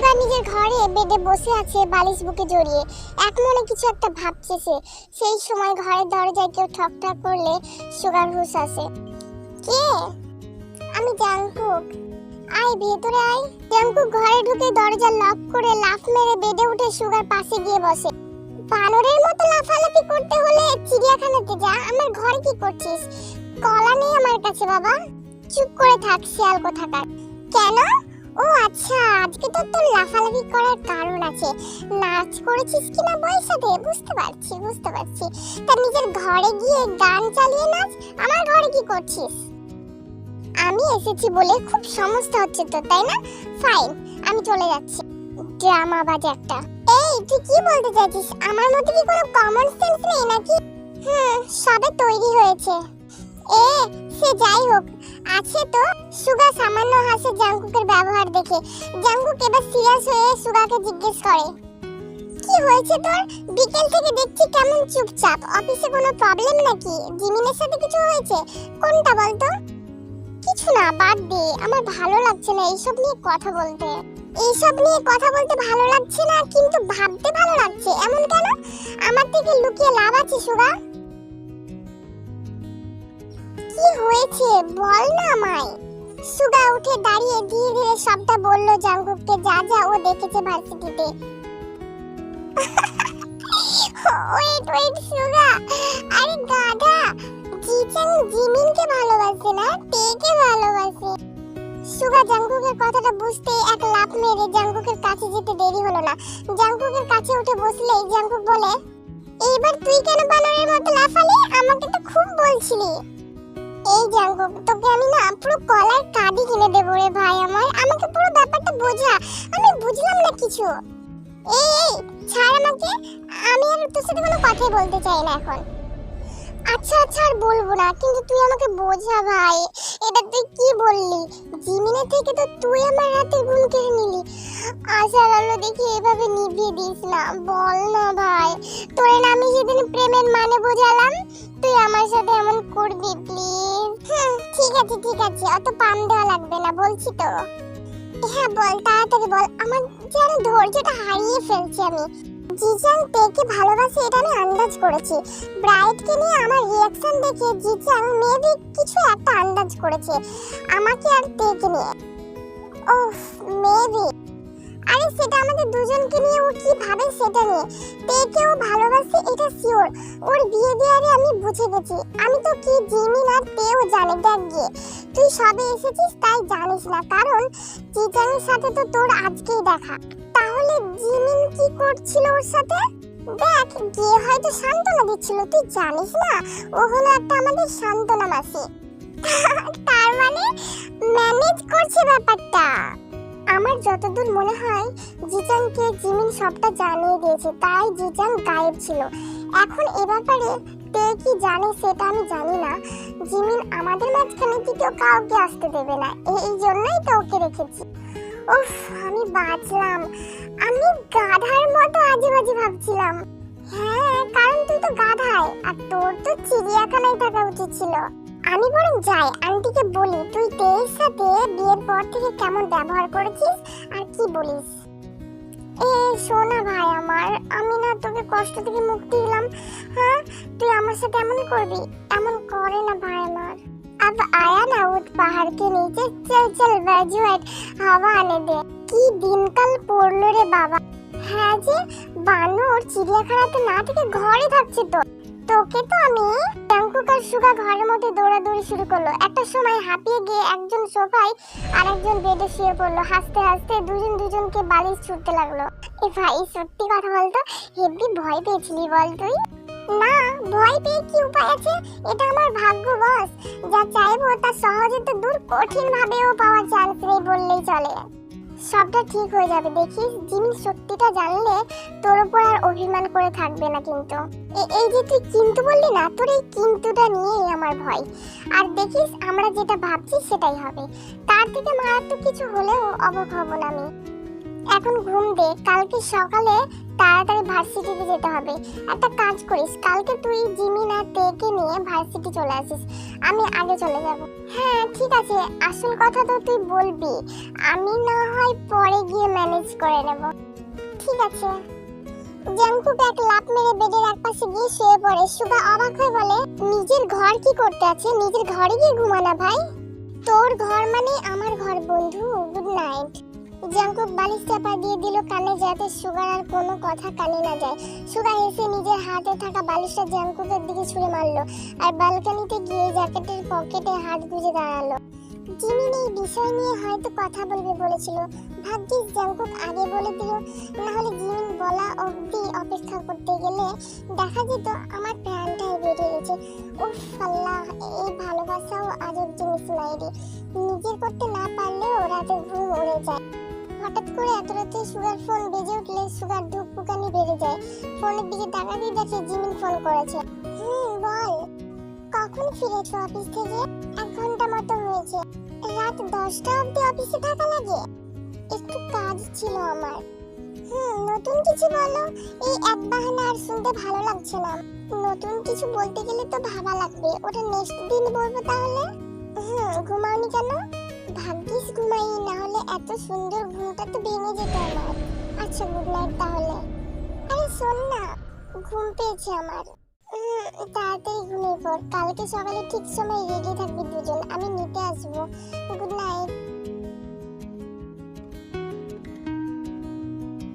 সুগা নিজের ঘরে বেডে বসে আছে বালিশ বুকে জড়িয়ে, এক মনে কিছু একটা ভাবছে সে। সেই সময় ঘরের দরজায় কেউ ঠক ঠক করলে সুগার হুঁশ আসে। কে? আমি জাংকুক। আয় ভেতরে আয়। জাংকুক ঘরে ঢুকে দরজা লক করে লাফ মেরে বেডে উঠে সুগার পাশে গিয়ে বসে। বানরের মতো লাফালাফি করতে হলে চিড়িয়াখানাতে যা, আমার ঘরে কি করছিস? কলা নেই আমার কাছে বাবা। চুপ করে থাক শিয়াল কোথাকার। কেন? ও আচ্ছা, আজকে তো তোর লাফালাফি করার কারণ আছে। নাচ করেছিস কিনা বইয়ের সাথে বুঝতে পারছি। তা নিজের ঘরে গিয়ে গান চালিয়ে নাচ, আমার ঘরে কি করছিস? আমি এসেছি বলে খুব সমস্যা হচ্ছে তো, তাই না? ফাইন, আমি চলে যাচ্ছি। ড্রামাবাজ একটা। এই তুই কি বলতে চাইছিস? আমার মধ্যে কি কোনো কমন সেন্স নেই নাকি? সবে তৈরি হয়েছে। সে যাই হোক, আছে তো। সুগা সামান্য হাসে জাংকুকের ব্যবহার দেখে। জাংকুক এবার সিরিয়াস হয়ে সুগাকে জিজ্ঞেস করে, কি হয়েছে তোর? বিকেল থেকে দেখছি কেমন চুপচাপ। অফিসে কোনো প্রবলেম নাকি? জিমিনের সাথে কিছু হয়েছে? কোনটা বলতো? কিছু না, বাদ দে। আমার ভালো লাগছে না এইসব নিয়ে কথা বলতে। এইসব নিয়ে কথা বলতে ভালো লাগছে না, কিন্তু ভাবতে ভালো লাগছে, এমন কেন? আমার থেকে লুকিয়ে লাভ আছে সুগা? কি হয়েছে বল না আমায়। সুগা উঠে দাঁড়িয়ে ধীরে ধীরে সবটা বলল জাংকুককে, যা যা ও দেখেছে ভার্সিটিতে। ওয়েট সুগা, আরে গাধা, জিচাং জিমিনকে ভালোবাসে না, তেকে ভালোবাসে। সুগা জাংকুকের কথাটা বুঝতে এক লাফ মেরে জাংকুকের কাছে যেতে দেরি হলো না। জাংকুকের কাছে উঠে বসলেই জাংকুক বলে, এইবার তুই কেন বানরের মতো লাফালি? আমাকে তো খুব বলছিলি। এই জাংকুক, তোকে আমি না পুরো কলার কাঁদি কিনে দেবো রে ভাই আমার। আমাকে পুরো ব্যাপারটা বোঝা, আমি বুঝলাম না কিছু। এই ছাড় আমাকে, আমি আর তোর সাথে কোনো কথাই বলতে চাই না এখন। আচ্ছা আর বলবো না, কিন্তু তুই আমাকে বোঝা ভাই। এটা তুই কি বললি? জিমিনের থেকে তো তুই আমার রাতের ঘুম কেড়ে নিলি। আশার আলো দেখি এভাবে নিভিয়ে দিস না, বল না ভাই। তোরে না আমি সেদিন প্রেমের মানে বোঝালাম, তুই আমার সাথে এমন করবি প্লিজ? ঠিক আছে, অত পাম দেওয়া লাগবে না, বলছি তো। হ্যাঁ বল, তাড়াতাড়ি বল, আমার যেন ধৈর্যটা হারিয়ে ফেলছি আমি। জিচাং তেকে ভালোবাসে এটা আমি আন্দাজ করেছি। ব্রাইটকে নিয়ে আমার রিঅ্যাকশন দেখে জিচাং মেবি কিছু একটা আন্দাজ করেছে আমাকে আর তেকে নিয়ে। ওফ, মেবি। আরে সেটা আমাদের দুজনকে নিয়ে ও কি ভাবে সেটা নিয়ে। তেকেও ভালোবাসে এটা শিওর। ওর বিহেভিয়ারে আমি বুঝে গেছি। আমি তো কি জিমিন আর তেও জানে। দেখ গিয়ে, তুই সবে এসেছিস তাই জানিস না, কারণ জিচাংয়ের সাথে তো তোর আজকেই দেখা। তাহলে জিমিন কি করছিল ওর সাথে? দেখ গিয়ে হয়তো সান্ত্বনা দিচ্ছিল, তুই জানিস না ও হলো একটা আমাদের সান্ত্বনা মাসি। তার মানে ম্যানেজ করছে ব্যাপারটা। আমার যতদূর মনে হয় জিচাংকে জিমিন সবটা জানিয়ে দিয়েছে, তাই জিচাং গায়েব ছিল। এখন এ ব্যাপারে তে কি জানে সেটা আমি জানি না। জিমিন আমাদের মাঝখানে দ্বিতীয় কাউকে আসতে দেবে না, এই জন্যই তো ওকে রেখেছি। উফ, আমি বাঁচলাম। আমি গাধার মতো আজেবাজে ভাবছিলাম। হ্যাঁ, কারণ তুই তো গাধাই, আর তোর তো চিড়িয়াখানায় থাকা উচিত ছিল। আমি বরং যাই, আন্টিকে বলি তুই তের সাথে বিয়ের পর থেকে কেমন ব্যবহার করেছিস আর কি বলিস। শোনা ভাই আমার, আমি না তোকে কষ্ট থেকে মুক্তি দিলাম। হ্যাঁ, তুই আমার সাথে এমন করবি? এমন করে না ভাই আমার। अब आया ना उठ पहाड़ के नीचे, चल ग्रेजुएट हवा आने दे। কি দিনকাল পড়লো রে বাবা। হ্যাঁ যে বানর চিড়িয়াখানাতে না থেকে ঘরে থাকছে তো। তোকে তো আমি। জাংকুক আর সুগা ঘরের মধ্যে দৌড়াদৌড়ি শুরু করলো। একটা সময় হাঁপিয়ে গিয়ে একজন সোফায় আর একজন বেডে শুয়ে পড়লো। হাসতে হাসতে দুজনকে বালিশ ছুটতে লাগলো। এ ভাই সত্যি কথা বলতো, হেব্বি ভয় পেয়েছিলি বল তুই? না, ভয় পেয়ে কি উপায় আছে? এটা আমার ভাগ্য বস। যা চাইবো তা সহজে তো দূর কঠিন ভাবেও পাওয়ার চান্স নেই বললেই চলে। সবটা ঠিক হয়ে যাবে দেখিস। জিমিন সত্যিটা জানলে তোর উপর আর অভিমান করে থাকবে না। কিন্তু এই যে তুই কিন্তু বললি না, তোর এই কিন্তুটা নিয়েই আমার ভয়। আর দেখিস আমরা যেটা ভাবছি সেটাই হবে। তার থেকে মারাত্মক কিছু হলেও অবাক হব না আমি। এখন ঘুম দে, কালকে সকালে তাড়াতাড়ি ভার্সিটিতে যেতে হবে। একটা কাজ করিস, কালকে তুই জিমিন আর তেকে নিয়ে ভার্সিটি চলে আসিস, আমি আগে চলে যাব। হ্যাঁ ঠিক আছে, আসল কথা তো তুই বলবি, আমি না হয় পরে গিয়ে ম্যানেজ করে নেব। ঠিক আছে। জাংকুক এক লাফ মেরে বেডের একপাশে গিয়ে শুয়ে পড়ে। সুগা অবাক হয়ে বলে, নিজের ঘর কি করতে আছে? নিজের ঘরে গিয়ে ঘুমানা ভাই। তোর ঘর মানে আমার ঘর বন্ধু, গুড নাইট। জাংকুক বালিশ চাপা দিয়ে দিল কানে, যাতে সুগার আর কোনো কথা কানে না যায়। সুগা হেসে নিজের হাতে থাকা বালিশটা জাংকুকের দিকে ছুঁড়ে মারলো আর ব্যালকনিতে গিয়ে জ্যাকেটের পকেটে হাত গুজে দাঁড়ালো। জিমিন এই বিষয় নিয়ে হয়তো কথা বলবে বলেছিল, ভাগ্যিস জাংকুক আগে বলে দিল, না হলে জিমিন বলা অবধি অপেক্ষা করতে গেলে দেখা যেত আমার প্রাণটাই বেরিয়ে গেছে। উফ আল্লাহ, এই ভালোবাসাও আজব জিনিস নাইরে, নিজের করতে না পারলেও রাতে ঘুম উড়ে যায়। হঠাৎ করে এত রাতে সুগার ফোন বেজে উঠলে সুগার ধুকপুকানি বেড়ে যায়। ফোনের দিকে তাকাতেই দেখে জিমিন ফোন করেছে। বল, কখন ফিরেছো অফিস থেকে? 1 ঘন্টা মতো হয়েছে। রাত 10টা অবধি অফিসে থাকা লাগে? একটু কাজ ছিল আমার। নতুন কিছু বলো, এই এক বাহানা আর শুনতে ভালো লাগছে না। নতুন কিছু বলতে গেলে তো ভাবা লাগবে, ওটা নেক্সট দিন বলবো তাহলে। ঘুমাওনি কেন? ভাগ্যিস ঘুমাই, না হলে এত সুন্দর ঘুমটা তো ভেঙে যেত আমার। আচ্ছা গুড নাইট তাহলে। আরে শোন না, ঘুম পেয়েছে আমার। তাড়াতাড়ি ঘুমিয়ে পড়, কালকে সকালে ঠিক সময় রেডি থাকবি দুজন, আমি নিতে আসবো। Good night.